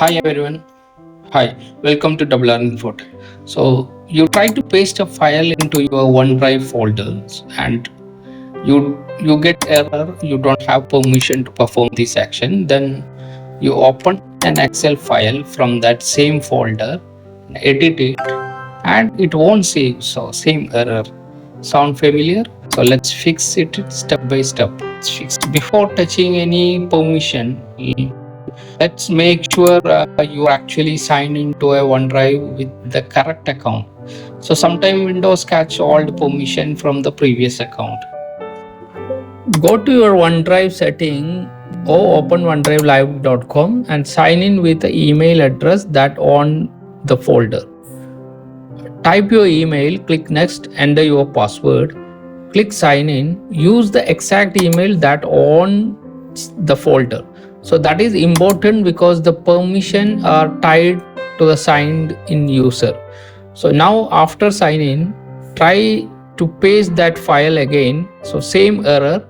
Hi everyone. Hi, welcome to Double R Info. So you try to paste a file into your OneDrive folders and you get error. You don't have permission to perform this action. Then you open an Excel file from that same folder, edit it, and it won't save. So same error. Sound familiar? So let's fix it step by step. Let's fix before touching any permission. Let's make sure you actually sign into a OneDrive with the correct account. So sometimes Windows catch all the permission from the previous account. Go to your OneDrive setting or open OneDriveLive.com and sign in with the email address that on the folder. Type your email, click next, enter your password, click sign in, use the exact email that on the folder. So that is important because the permission are tied to the signed in user. So now after sign in, try to paste that file again. So same error.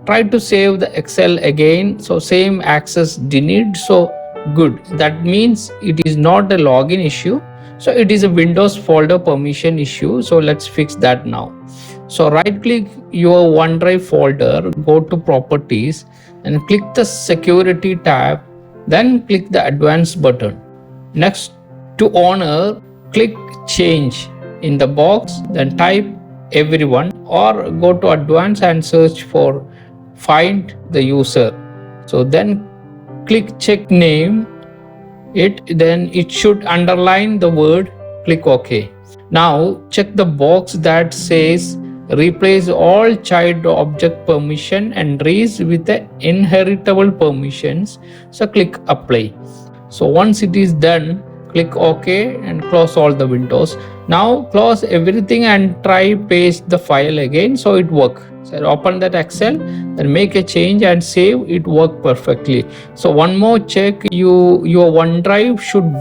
Try to save the Excel again. So same access denied. So good. That means it is not a login issue. So it is a Windows folder permission issue. So let's fix that now. So right click your OneDrive folder, go to properties and click the security tab, then click the advanced button. Next to owner, click change in the box, then type everyone or go to advanced and search for find the user. So then click check name then it should underline the word, click OK. Now check the box that says replace all child object permission and raise with the inheritable permissions. So click apply. So once it is done, click OK and close all the windows. Now close everything and try paste the file again so it work. So open that Excel, then make a change and save. It work perfectly. So one more check, your OneDrive should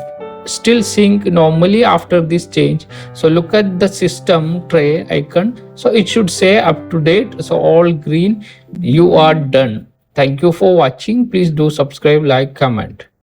still sync normally after this change. So look at the system tray icon. So it should say up to date. So all green, you are done. Thank you for watching. Please do subscribe, like, comment.